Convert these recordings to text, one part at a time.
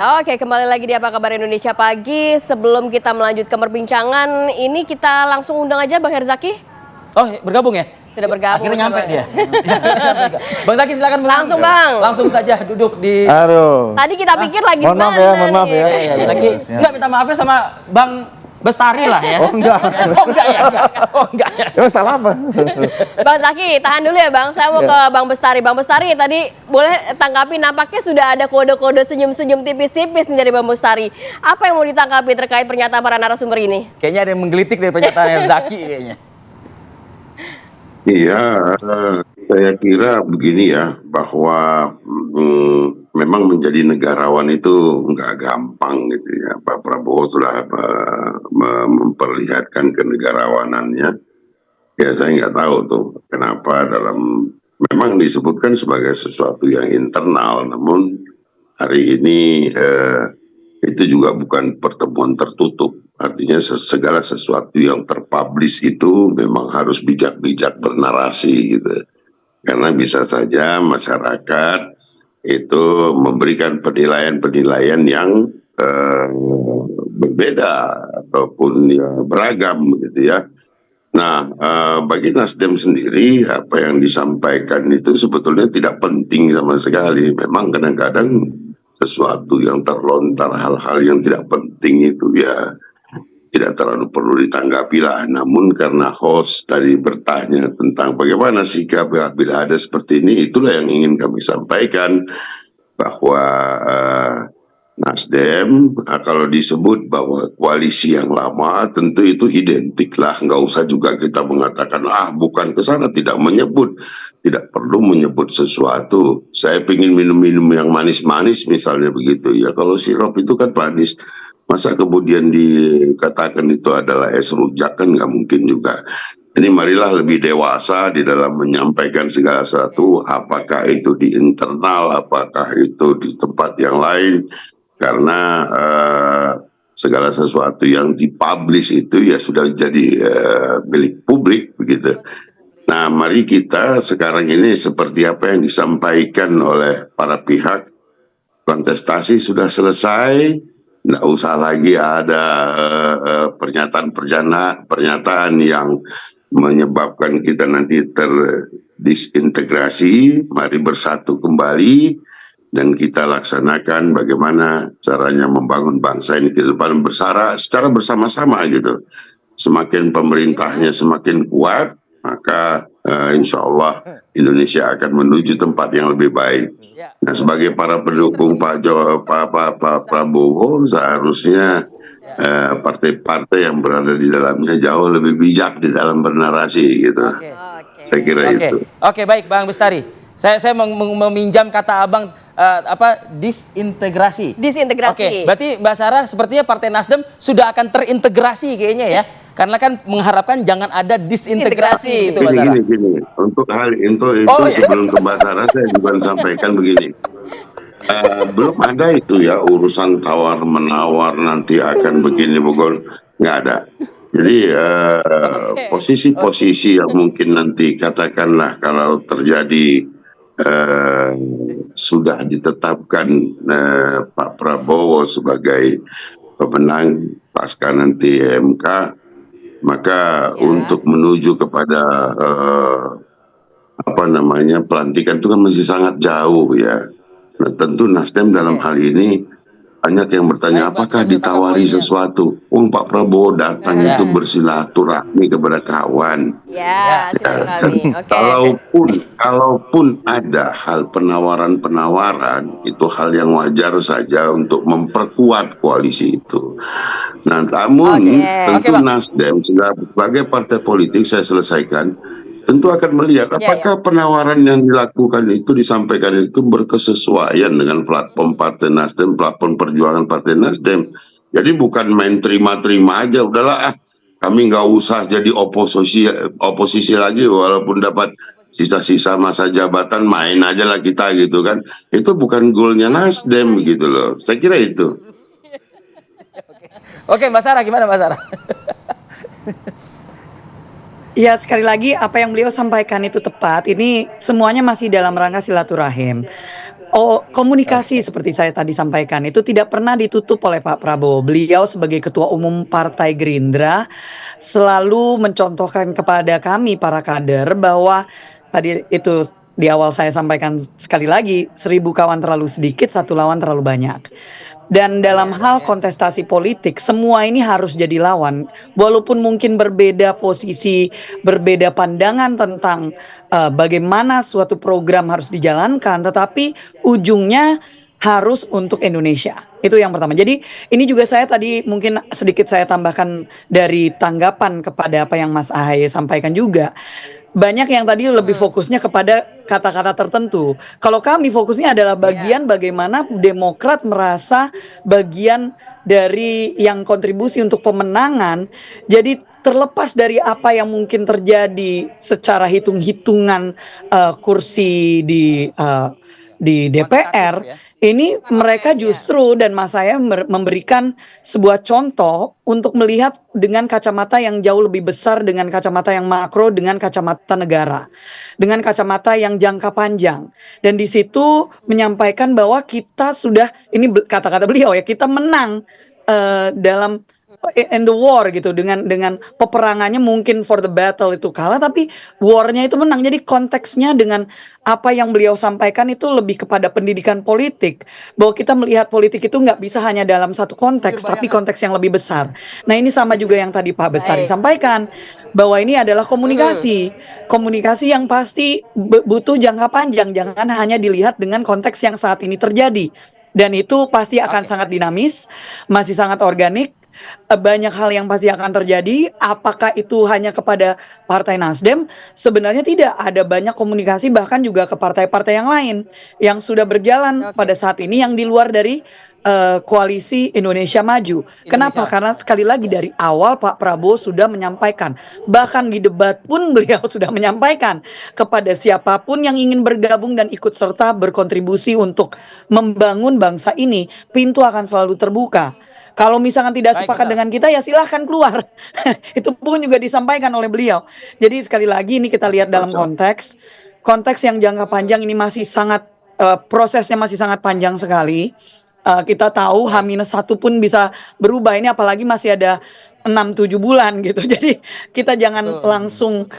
Oke, kembali lagi di Apa Kabar Indonesia Pagi. Sebelum kita melanjutkan perbincangan, ini kita langsung undang aja Bang Herzaki. Oh, bergabung ya? Sudah bergabung. Akhirnya nyampe dia. Bang Zaki silakan langsung Bang. Langsung saja duduk di. Aduh. Tadi kita pikir lagi mohon maaf ya, mohon maaf ya. Lagi enggak minta maafnya sama Bang Bestari lah ya. Oh enggak. Oh enggak ya. Oh enggak ya. Oh salah apa? Bang Zaki, tahan dulu ya Bang. Saya mau ke Bang Bestari. Bang Bestari, tadi boleh tanggapi, nampaknya sudah ada kode-kode senyum-senyum tipis-tipis nih dari Bang Bestari. Apa yang mau ditanggapi terkait pernyataan para narasumber ini? Kayaknya ada yang menggelitik dari pernyataan Herzaki kayaknya. Iya, saya kira begini ya, bahwa memang menjadi negarawan itu nggak gampang gitu ya. Pak Prabowo sudah memperlihatkan kenegarawanannya. Ya saya nggak tahu tuh kenapa memang disebutkan sebagai sesuatu yang internal, namun hari ini itu juga bukan pertemuan tertutup. Artinya segala sesuatu yang terpublish itu memang harus bijak-bijak bernarasi gitu. Karena bisa saja masyarakat itu memberikan penilaian-penilaian yang berbeda ataupun ya, beragam gitu ya. Nah, bagi Nasdem sendiri apa yang disampaikan itu sebetulnya tidak penting sama sekali. Memang kadang-kadang sesuatu yang terlontar, hal-hal yang tidak penting itu ya tidak terlalu perlu ditanggapi lah. Namun karena host tadi bertanya tentang bagaimana sikap bila ada seperti ini, itulah yang ingin kami sampaikan, bahwa Nasdem kalau disebut bahwa koalisi yang lama tentu itu identik lah, nggak usah juga kita mengatakan bukan ke sana, tidak perlu menyebut sesuatu. Saya ingin minum-minum yang manis-manis misalnya begitu ya, kalau sirup itu kan manis, masa kemudian dikatakan itu adalah es rujak, kan nggak mungkin juga. Ini marilah lebih dewasa di dalam menyampaikan segala sesuatu, apakah itu di internal, apakah itu di tempat yang lain, karena segala sesuatu yang dipublish itu ya sudah jadi milik publik begitu. Nah, mari kita sekarang ini seperti apa yang disampaikan oleh para pihak, kontestasi sudah selesai, nggak usah lagi ada pernyataan yang menyebabkan kita nanti terdisintegrasi. Mari bersatu kembali dan kita laksanakan bagaimana caranya membangun bangsa ini ke depan secara bersama-sama gitu. Semakin pemerintahnya semakin kuat, maka insya Allah Indonesia akan menuju tempat yang lebih baik. Nah, sebagai para pendukung Pak Prabowo, seharusnya partai-partai yang berada di dalamnya jauh lebih bijak di dalam bernarasi gitu. Saya kira itu. Oke, baik Bang Bestari. Saya meminjam kata Abang disintegrasi. Oke, berarti Mbak Sarah sepertinya Partai Nasdem sudah akan terintegrasi kayaknya ya. Karena kan mengharapkan jangan ada disintegrasi gitu Mbak Sarah. Gini. Untuk hal itu sebelum ke Mbak Sarah saya juga sampaikan begini. Belum ada itu ya urusan tawar-menawar nanti akan begini bukan, nggak ada. Jadi posisi-posisi yang mungkin nanti katakanlah kalau terjadi sudah ditetapkan Pak Prabowo sebagai pemenang pasca nanti MK, maka untuk menuju kepada pelantikan itu kan masih sangat jauh ya. Nah, tentu Nasdem dalam hal ini banyak yang bertanya apakah ditawari sesuatu. Pak Prabowo datang itu bersilaturahmi kepada kawan. Kalaupun ada hal penawaran itu hal yang wajar saja untuk memperkuat koalisi itu. Nah, namun tentu Nasdem sebagai partai politik, saya selesaikan, tentu akan melihat apakah penawaran yang dilakukan itu disampaikan itu berkesesuaian dengan platform Partai Nasdem, platform perjuangan Partai Nasdem. Jadi bukan main terima-terima aja, udahlah kami nggak usah jadi oposisi lagi walaupun dapat sisa-sisa masa jabatan, main aja lah kita gitu kan. Itu bukan goalnya Nasdem gitu loh. Saya kira itu. Oke, Mbak Sarah, gimana Mbak Sarah? Ya, sekali lagi apa yang beliau sampaikan itu tepat. Ini semuanya masih dalam rangka silaturahim. Oh, komunikasi seperti saya tadi sampaikan itu tidak pernah ditutup oleh Pak Prabowo. Beliau sebagai Ketua Umum Partai Gerindra selalu mencontohkan kepada kami para kader bahwa tadi itu di awal saya sampaikan sekali lagi, 1000 kawan terlalu sedikit, 1 lawan terlalu banyak. Dan dalam hal kontestasi politik, semua ini harus jadi lawan. Walaupun mungkin berbeda posisi, berbeda pandangan tentang bagaimana suatu program harus dijalankan, tetapi ujungnya harus untuk Indonesia. Itu yang pertama. Jadi ini juga saya tadi mungkin sedikit saya tambahkan dari tanggapan kepada apa yang Mas Ahaye sampaikan juga. Banyak yang tadi lebih fokusnya kepada kata-kata tertentu. Kalau kami fokusnya adalah bagian bagaimana Demokrat merasa bagian dari yang kontribusi untuk pemenangan. Jadi terlepas dari apa yang mungkin terjadi secara hitung-hitungan kursi di DPR, ini mereka justru dan Mas saya memberikan sebuah contoh untuk melihat dengan kacamata yang jauh lebih besar, dengan kacamata yang makro, dengan kacamata negara, dengan kacamata yang jangka panjang. Dan di situ menyampaikan bahwa kita sudah, ini kata-kata beliau ya, kita menang dalam in the war gitu, dengan peperangannya mungkin for the battle itu kalah, tapi warnya itu menang. Jadi konteksnya dengan apa yang beliau sampaikan itu lebih kepada pendidikan politik, bahwa kita melihat politik itu nggak bisa hanya dalam satu konteks, tapi konteks yang lebih besar. Nah ini sama juga yang tadi Pak Bestari sampaikan, bahwa ini adalah komunikasi yang pasti butuh jangka panjang, jangan hanya dilihat dengan konteks yang saat ini terjadi. Dan itu pasti akan sangat dinamis, masih sangat organik. Banyak hal yang pasti akan terjadi. Apakah itu hanya kepada Partai Nasdem? Sebenarnya tidak, ada banyak komunikasi bahkan juga ke partai-partai yang lain yang sudah berjalan pada saat ini, yang di luar dari koalisi Indonesia Maju. Kenapa? Karena sekali lagi dari awal Pak Prabowo sudah menyampaikan, bahkan di debat pun beliau sudah menyampaikan kepada siapapun yang ingin bergabung dan ikut serta berkontribusi untuk membangun bangsa ini, pintu akan selalu terbuka. Kalau misalkan tidak sepakat dengan kita, ya silahkan keluar. Itu pun juga disampaikan oleh beliau. Jadi sekali lagi ini kita lihat dalam konteks yang jangka panjang ini masih sangat prosesnya masih sangat panjang sekali. Kita tahu H-1 pun bisa berubah, ini apalagi masih ada 6-7 bulan gitu. Jadi kita jangan langsung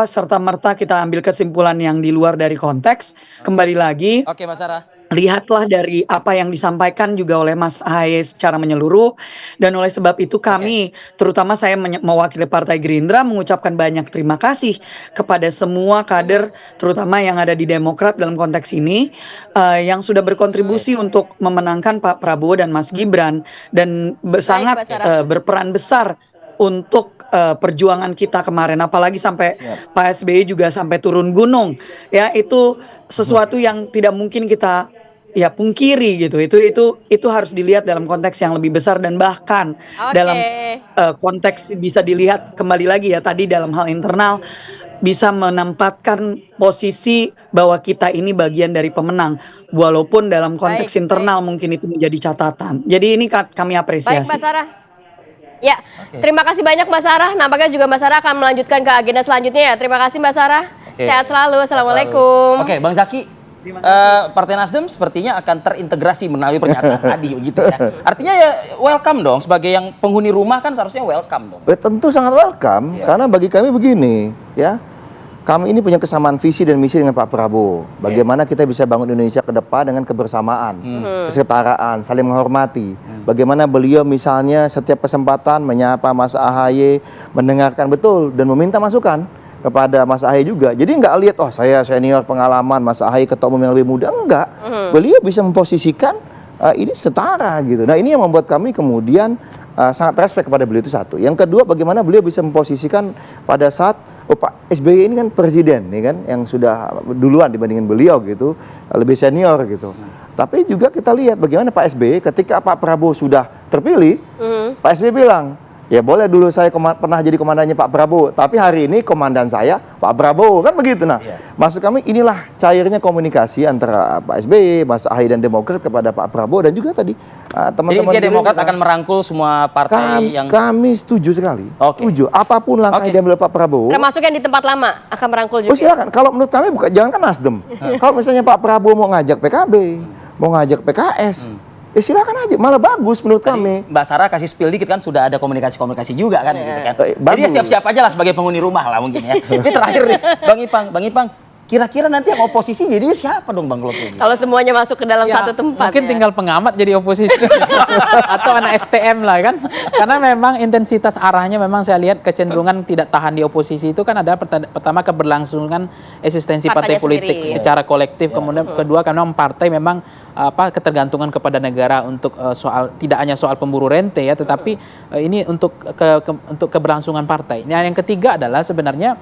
serta-merta kita ambil kesimpulan yang di luar dari konteks. Kembali lagi. Oke, Mas Sarah. Lihatlah dari apa yang disampaikan juga oleh Mas Ahaye secara menyeluruh, dan oleh sebab itu kami, terutama saya mewakili Partai Gerindra, mengucapkan banyak terima kasih kepada semua kader, terutama yang ada di Demokrat dalam konteks ini, yang sudah berkontribusi untuk memenangkan Pak Prabowo dan Mas Gibran, dan sangat berperan besar untuk perjuangan kita kemarin, apalagi sampai Pak SBY juga sampai turun gunung, ya itu sesuatu yang tidak mungkin kita pungkiri gitu. Itu harus dilihat dalam konteks yang lebih besar, dan bahkan dalam konteks bisa dilihat kembali lagi ya tadi dalam hal internal, bisa menempatkan posisi bahwa kita ini bagian dari pemenang, walaupun dalam konteks internal mungkin itu menjadi catatan. Jadi ini kami apresiasi. Baik, Mbak Sarah. Ya, terima kasih banyak Mbak Sarah. Nampaknya juga Mbak Sarah akan melanjutkan ke agenda selanjutnya ya. Terima kasih Mbak Sarah. Sehat selalu. Assalamualaikum. Oke, Bang Zaki. Partai Nasdem sepertinya akan terintegrasi melalui pernyataan tadi begitu ya. Artinya ya welcome dong, sebagai yang penghuni rumah kan seharusnya welcome dong. Tentu sangat welcome, karena bagi kami begini ya. Kami ini punya kesamaan visi dan misi dengan Pak Prabowo. Bagaimana kita bisa bangun Indonesia ke depan dengan kebersamaan, kesetaraan, saling menghormati. Bagaimana beliau misalnya setiap kesempatan menyapa Mas Ahaye, mendengarkan betul dan meminta masukan kepada Mas Ahaye juga. Jadi nggak lihat, oh saya senior pengalaman, Mas Ahaye ketua umum yang lebih muda. Enggak. Beliau bisa memposisikan ini setara gitu. Nah ini yang membuat kami kemudian sangat respect kepada beliau, itu satu. Yang kedua, bagaimana beliau bisa memposisikan pada saat Pak SBY ini kan presiden, nih kan, yang sudah duluan dibandingin beliau gitu, lebih senior gitu. Tapi juga kita lihat bagaimana Pak SBY ketika Pak Prabowo sudah terpilih, Pak SBY bilang, Ya boleh dulu saya pernah jadi komandannya Pak Prabowo, tapi hari ini komandan saya Pak Prabowo, kan begitu. Nah, maksud kami inilah cairnya komunikasi antara Pak SBY, Mas Ahy dan Demokrat kepada Pak Prabowo dan juga tadi teman-teman. Jadi Demokrat akan merangkul semua partai yang kami setuju sekali. Oke. Setuju. Apapun langkah yang diambil Pak Prabowo. Termasuk yang di tempat lama akan merangkul juga. Oh silakan. Kalau menurut kami bukan, jangan kan Nasdem. Kalau misalnya Pak Prabowo mau ngajak PKB, mau ngajak PKS, silakan aja. Malah bagus menurut kami. Mbak Sarah kasih spill dikit kan, sudah ada komunikasi gitu kan. Gitu kan. Jadi Bagus. ya siap-siap aja lah sebagai penghuni rumah lah mungkin ya. Ini terakhir nih, Bang Ipang, kira-kira nanti yang oposisi jadi siapa dong Bang kalau kayak gitu? Kalau semuanya masuk ke dalam satu tempat. Mungkin ya. tinggal pengamat jadi oposisi atau anak STM lah kan. Karena memang intensitas arahnya memang saya lihat kecenderungan tidak tahan di oposisi itu kan ada pertama keberlangsungan eksistensi partai Partainya politik sendiri. secara kolektif, kemudian kedua karena partai memang ketergantungan kepada negara untuk soal tidak hanya soal pemburu rente ya, tetapi ini untuk keberlangsungan partai. Nah, yang ketiga adalah sebenarnya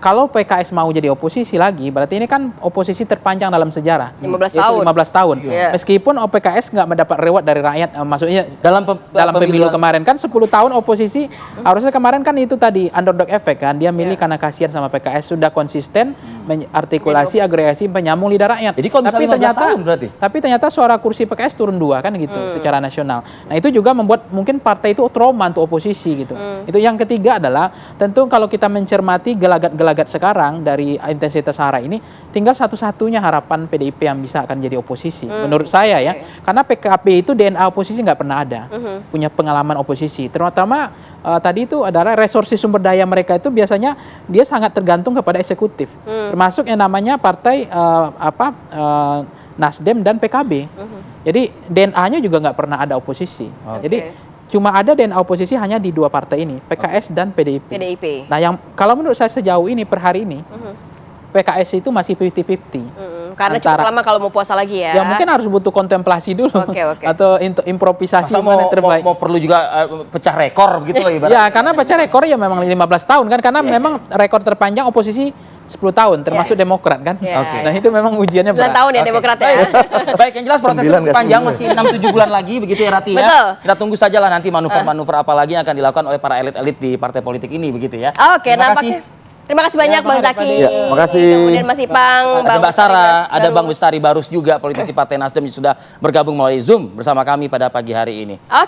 kalau PKS mau jadi oposisi lagi, berarti ini kan oposisi terpanjang dalam sejarah. 15 yaitu tahun. 15 tahun. Iya. Meskipun PKS nggak mendapat reward dari rakyat, maksudnya Dalam pemilu kemarin kan 10 tahun oposisi, harusnya kemarin kan itu tadi underdog effect kan, dia milih karena kasihan sama PKS, sudah konsisten artikulasi, agregasi, penyambung lidah rakyat. Jadi kalau misalnya 15 tahun berarti? Tapi ternyata suara kursi PKS turun 2 kan gitu secara nasional. Nah itu juga membuat mungkin partai itu trauma untuk oposisi gitu. Itu yang ketiga adalah tentu kalau kita mencermati gelagat-gelagat sekarang dari intensitas sara ini, tinggal satu-satunya harapan PDIP yang bisa akan jadi oposisi. Menurut saya ya, karena PKB itu DNA oposisi nggak pernah ada, punya pengalaman oposisi. Terutama tadi itu adalah resources sumber daya mereka itu biasanya dia sangat tergantung kepada eksekutif, termasuk yang namanya partai Nasdem dan PKB. Jadi DNA-nya juga nggak pernah ada oposisi. Jadi cuma ada DNA oposisi hanya di 2 partai ini, PKS dan PDIP. PDIP. Nah, yang kalau menurut saya sejauh ini per hari ini, PKS itu masih 50-50. Karena cukup lama kalau mau puasa lagi ya. Ya mungkin harus butuh kontemplasi dulu. Oke. Atau improvisasi Masa mana yang terbaik. mau perlu juga pecah rekor begitu loh ibaratnya. Ya, karena pecah rekor ya memang 15 tahun kan, karena memang rekor terpanjang oposisi 10 tahun, termasuk Demokrat kan. Nah, itu memang ujiannya 9 berat. tahun ya Demokrat ya. Baik, yang jelas proses 9 nggak panjang 10 masih 6-7 bulan lagi begitu ya Rati ya. Betul. Kita tunggu saja lah nanti manuver-manuver apa lagi yang akan dilakukan oleh para elit-elit di partai politik ini begitu ya. Oke, Terima kasih. Terima kasih banyak Bang Zaki. Ya, makasih. Kemudian Mas Ipang, Ada Mbak Sarah, ada Baru. Bang Bestari Barus juga politisi Partai Nasdem yang sudah bergabung melalui Zoom bersama kami pada pagi hari ini. Oke,